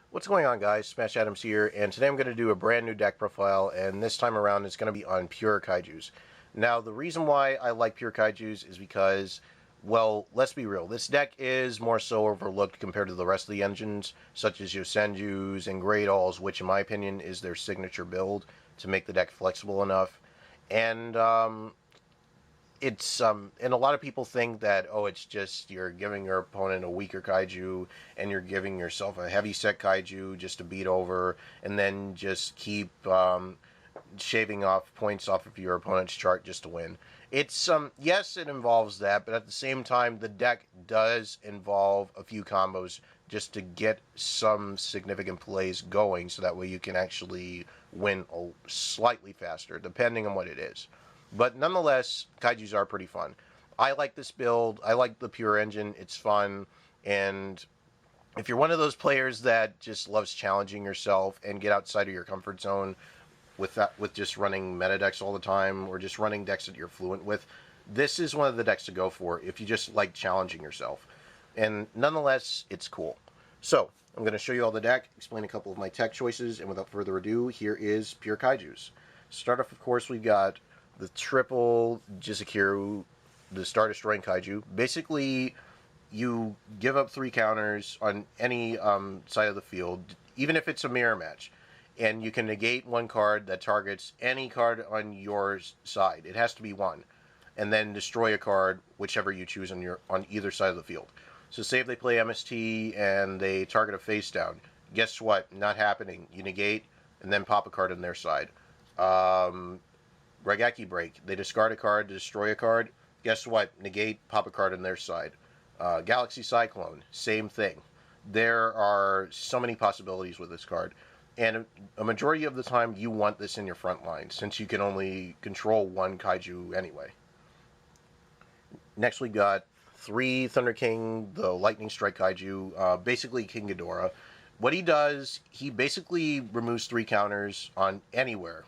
What's going on, guys? Smash Adams here, and today I'm going to do a brand new deck profile, and this time around it's going to be on pure Kaijus. Now, the reason why I like pure Kaijus is because, well, let's be real, this deck is more so overlooked compared to the rest of the engines, such as Yosenju's and Great Alls, which in my opinion is their signature build to make the deck flexible enough. And, and a lot of people think that, oh, it's just you're giving your opponent a weaker kaiju and you're giving yourself a heavy set kaiju just to beat over and then just keep shaving off points off of your opponent's chart just to win. It's yes, it involves that, but at the same time the deck does involve a few combos just to get some significant plays going, so that way you can actually win slightly faster depending on what it is. But nonetheless, Kaijus are pretty fun. I like this build. I like the pure engine. It's fun. And if you're one of those players that just loves challenging yourself and get outside of your comfort zone with just running meta decks all the time, or just running decks that you're fluent with, this is one of the decks to go for if you just like challenging yourself. And nonetheless, it's cool. So, I'm going to show you all the deck, explain a couple of my tech choices, and without further ado, here is pure Kaijus. Start off, of course, we've got the triple Jizukiru, the Star Destroying Kaiju. Basically, you give up 3 counters on any side of the field, even if it's a mirror match, and you can negate 1 card that targets any card on your side. It has to be 1, and then destroy a card, whichever you choose on either side of the field. So say if they play MST and they target a face down, guess what? Not happening. You negate and then pop a card on their side. Raigeki break. They discard a card to destroy a card. Guess what? Negate, pop a card on their side. Galaxy Cyclone. Same thing. There are so many possibilities with this card. And a majority of the time, you want this in your front line, since you can only control 1 Kaiju anyway. Next, we got 3 Thunderking, the Lightningstrike Kaiju, basically King Ghidorah. What he does, he basically removes 3 counters on anywhere.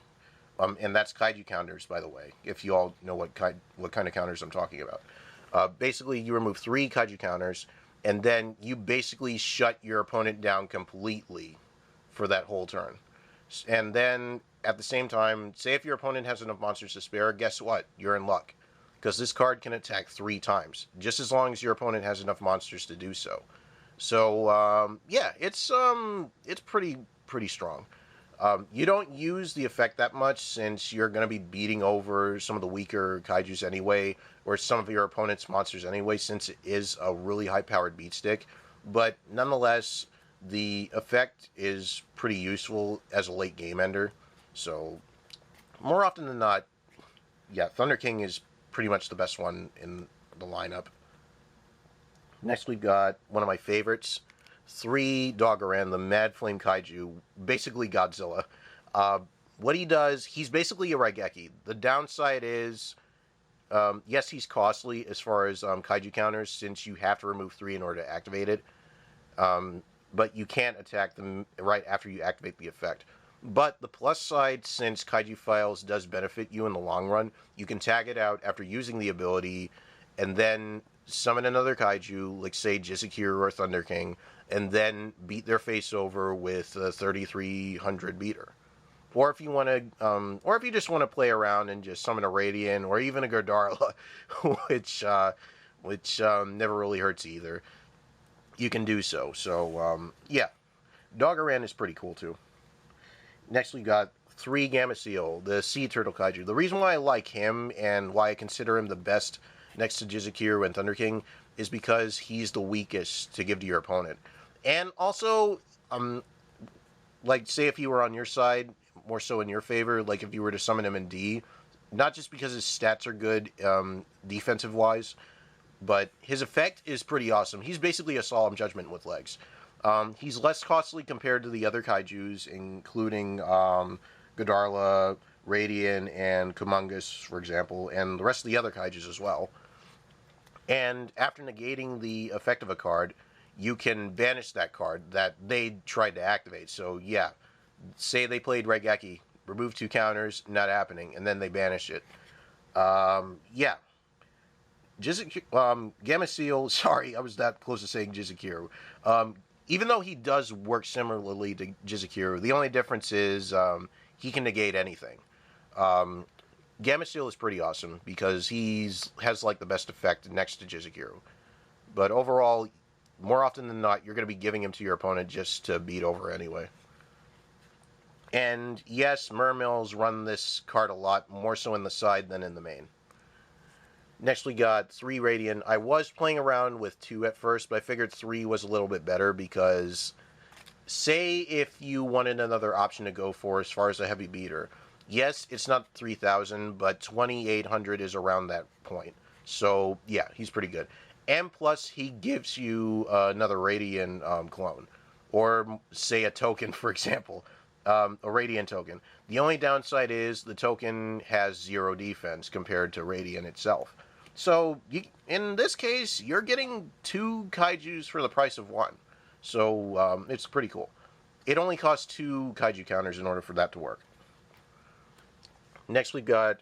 And that's Kaiju counters, by the way, if you all know what kind of counters I'm talking about. Basically, you remove 3 Kaiju counters, and then you basically shut your opponent down completely for that whole turn. And then, at the same time, say if your opponent has enough monsters to spare, guess what? You're in luck. Because this card can attack 3 times, just as long as your opponent has enough monsters to do so. So, yeah, it's pretty strong. You don't use the effect that much, since you're going to be beating over some of the weaker Kaijus anyway, or some of your opponent's monsters anyway, since it is a really high-powered beat stick. But nonetheless, the effect is pretty useful as a late game ender. So, more often than not, yeah, Thunderking is pretty much the best one in the lineup. Next, we've got one of my favorites, 3 Dogoran, the Mad Flame Kaiju, basically Godzilla. What he does, he's basically a Raigeki. The downside is, yes, he's costly as far as Kaiju counters, since you have to remove 3 in order to activate it. But you can't attack them right after you activate the effect. But the plus side, since Kaiju Files does benefit you in the long run, you can tag it out after using the ability, and then summon another Kaiju, like say Jizukiru or Thunderking, and then beat their face over with a 3300 beater. Or if you want to, or if you just want to play around and just summon a Radian or even a Gadarla, which never really hurts either, you can do so. So yeah, Dogoran is pretty cool too. Next, we got 3 Gamaceil, the Sea Turtle Kaiju. The reason why I like him and why I consider him the best next to Jizukiru and Thunderking is because he's the weakest to give to your opponent. And also, like, say if he were on your side, more so in your favor, like if you were to summon him in D, not just because his stats are good defensive-wise, but his effect is pretty awesome. He's basically a Solemn Judgment with legs. He's less costly compared to the other Kaijus, including Gadarla, Radian, and Kumongous, for example, and the rest of the other Kaijus as well. And after negating the effect of a card, you can banish that card that they tried to activate. So yeah, say they played Raigeki, remove 2 counters, not happening, and then they banish it. Yeah. Gamaceil, sorry, I was that close to saying Jizukiru. even though he does work similarly to Jizukiru, the only difference is he can negate anything. Gamaceil is pretty awesome because has like the best effect next to Jizukiru. But overall, more often than not, you're going to be giving him to your opponent just to beat over anyway. And yes, Mermills run this card a lot, more so in the side than in the main. Next we got 3 Radian. I was playing around with 2 at first, but I figured 3 was a little bit better because, say if you wanted another option to go for as far as a heavy beater, yes, it's not 3,000, but 2,800 is around that point. So, yeah, he's pretty good. And plus, he gives you another Radian clone. Or, say, a token, for example. A Radian token. The only downside is the token has 0 defense compared to Radian itself. So, in this case, you're getting 2 Kaijus for the price of 1. So, it's pretty cool. It only costs 2 Kaiju counters in order for that to work. Next we've got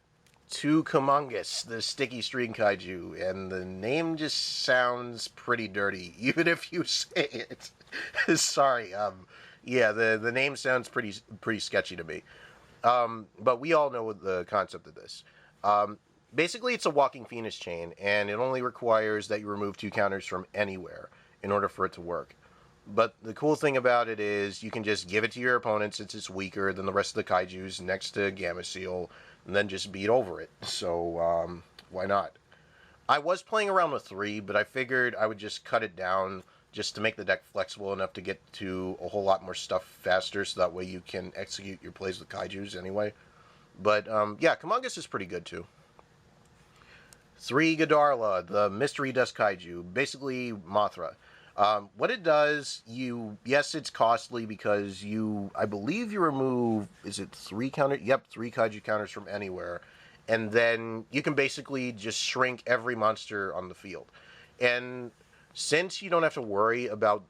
2 Kumongous, the sticky string Kaiju, and the name just sounds pretty dirty, even if you say it. Sorry, yeah, the name sounds pretty sketchy to me. But we all know the concept of this. Basically, it's a walking Phoenix chain, and it only requires that you remove 2 counters from anywhere in order for it to work. But the cool thing about it is you can just give it to your opponent since it's weaker than the rest of the Kaijus next to Gamaceil, and then just beat over it. So, why not? I was playing around with 3, but I figured I would just cut it down just to make the deck flexible enough to get to a whole lot more stuff faster, so that way you can execute your plays with Kaijus anyway. But, yeah, Kumongous is pretty good too. 3 Gadarla, the Mystery Dust Kaiju, basically Mothra. What it does, yes, it's costly because I believe you remove, is it 3 counters? Yep, 3 Kaiju counters from anywhere. And then you can basically just shrink every monster on the field. And since you don't have to worry about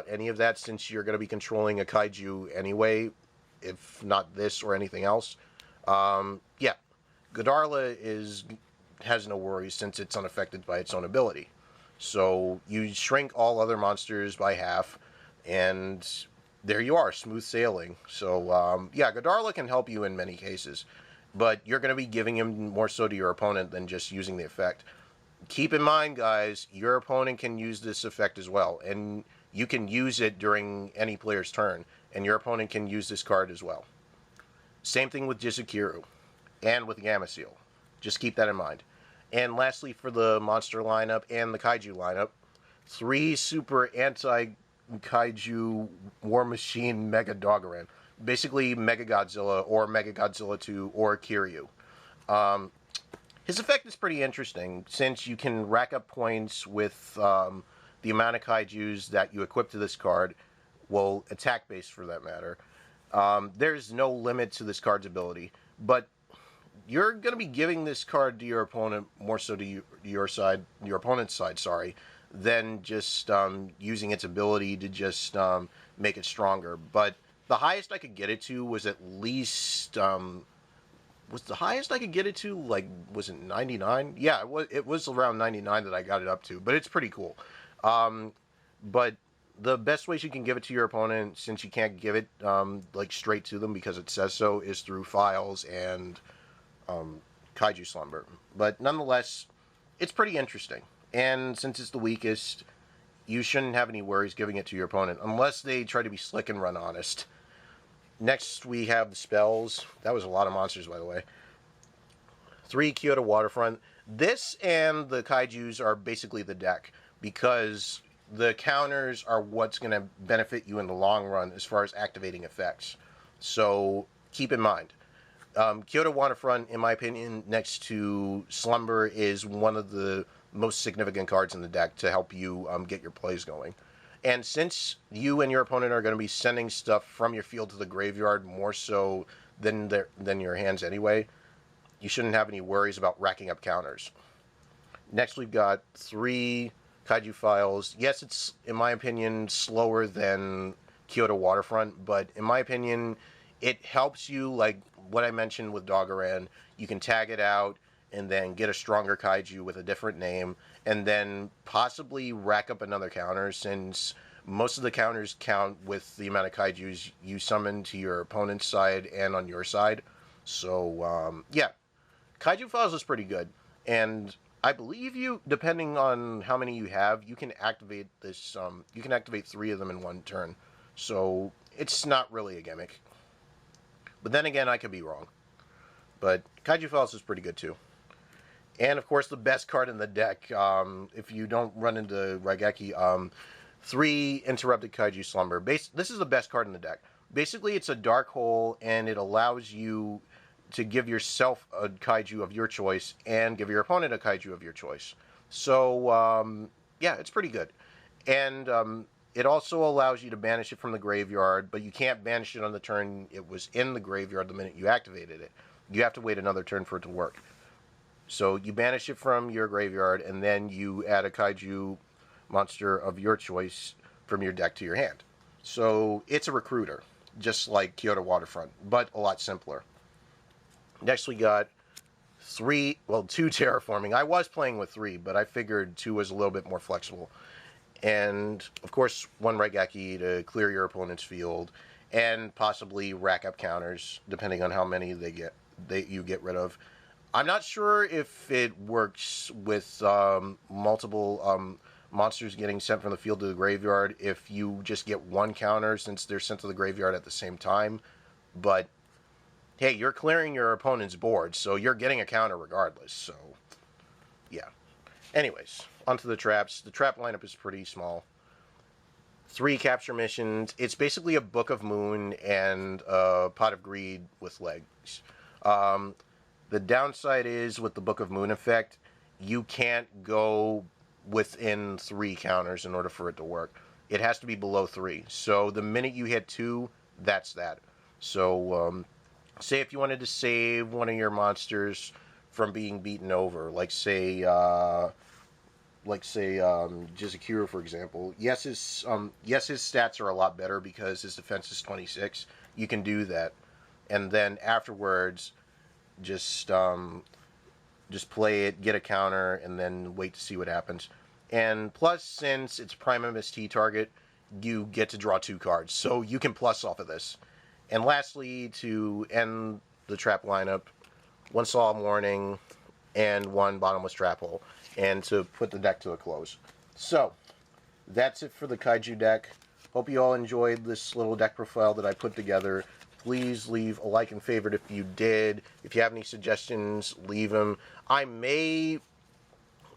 any of that, since you're going to be controlling a Kaiju anyway, if not this or anything else, yeah, Gadarla has no worries since it's unaffected by its own ability. So you shrink all other monsters by half, and there you are, smooth sailing. So, yeah, Gadarla can help you in many cases, but you're going to be giving him more so to your opponent than just using the effect. Keep in mind, guys, your opponent can use this effect as well, and you can use it during any player's turn, and your opponent can use this card as well. Same thing with Jizukiru, and with Gamaceil. Just keep that in mind. And lastly, for the monster lineup and the Kaiju lineup, 3 super anti-Kaiju War Machine Mecha-Dogoran. Basically, Mecha-Godzilla, or Mecha-Godzilla 2, or Kiryu. His effect is pretty interesting, since you can rack up points with the amount of Kaijus that you equip to this card, well, attack-based for that matter. There's no limit to this card's ability, but you're going to be giving this card to your opponent, more so to your opponent's side, sorry, than just using its ability to just make it stronger. But the highest I could get it to was at least, was the highest I could get it to, like, was it 99? Yeah, it was around 99 that I got it up to, but it's pretty cool. But the best ways you can give it to your opponent, since you can't give it, like, straight to them because it says so, is through files and Kaiju Slumber. But nonetheless, it's pretty interesting. And since it's the weakest, you shouldn't have any worries giving it to your opponent, unless they try to be slick and run honest. Next, we have the spells. That was a lot of monsters, by the way. 3 Kyoutou Waterfront. This and the Kaijus are basically the deck, because the counters are what's going to benefit you in the long run as far as activating effects. So, keep in mind. Kyoutou Waterfront, in my opinion, next to Slumber, is one of the most significant cards in the deck to help you get your plays going. And since you and your opponent are going to be sending stuff from your field to the graveyard more so than your hands anyway, you shouldn't have any worries about racking up counters. Next, we've got 3 Kaiju Files. Yes, it's, in my opinion, slower than Kyoutou Waterfront, but in my opinion, it helps you, like what I mentioned with Dogoran. You can tag it out and then get a stronger Kaiju with a different name, and then possibly rack up another counter, since Most of the counters count with the amount of kaijus you summon to your opponent's side and on your side. So, yeah. Kaiju Files is pretty good. And I believe you, depending on how many you have, you can activate this, you can activate 3 of them in one turn. So, it's not really a gimmick. But then again, I could be wrong. But Kaiju Files is pretty good too. And of course, the best card in the deck, if you don't run into Raigeki, 3 Interrupted Kaiju Slumber. This is the best card in the deck. Basically, it's a dark hole, and it allows you to give yourself a kaiju of your choice and give your opponent a kaiju of your choice. So, yeah, it's pretty good. And it also allows you to banish it from the graveyard, but you can't banish it on the turn it was in the graveyard the minute you activated it. You have to wait another turn for it to work. So you banish it from your graveyard, and then you add a kaiju monster of your choice from your deck to your hand. So it's a recruiter, just like Kyoutou Waterfront, but a lot simpler. Next we got 2 Terraforming. I was playing with 3, but I figured 2 was a little bit more flexible. And, of course, 1 Raigeki to clear your opponent's field, and possibly rack up counters, depending on how many you get rid of. I'm not sure if it works with multiple monsters getting sent from the field to the graveyard if you just get 1 counter since they're sent to the graveyard at the same time. But, hey, you're clearing your opponent's board, so you're getting a counter regardless. So, yeah. Anyways, onto the traps. The trap lineup is pretty small. 3 capture missions. It's basically a Book of Moon and a Pot of Greed with legs. The downside is, with the Book of Moon effect, you can't go within 3 counters in order for it to work. It has to be below 3. So the minute you hit 2, that's that. So, say if you wanted to save one of your monsters from being beaten over, like say Jizukiru, for example. Yes, his stats are a lot better because his defense is 26. You can do that, and then afterwards, just play it, get a counter, and then wait to see what happens. And plus, since it's prime MST target, you get to draw 2 cards, so you can plus off of this. And lastly, to end the trap lineup, 1 Solemn Warning and 1 Bottomless Trap Hole, and to put the deck to a close. So, that's it for the Kaiju deck. Hope you all enjoyed this little deck profile that I put together. Please leave a like and favorite if you did. If you have any suggestions, leave them.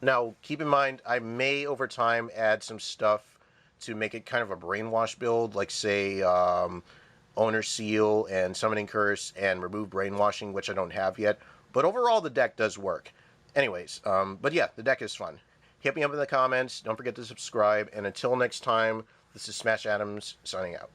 Now, keep in mind, I may over time add some stuff to make it kind of a brainwash build, like say Owner Seal and Summoning Curse and Remove Brainwashing, which I don't have yet. But overall, the deck does work. Anyways, but yeah, the deck is fun. Hit me up in the comments. Don't forget to subscribe. And until next time, this is Smash Adams signing out.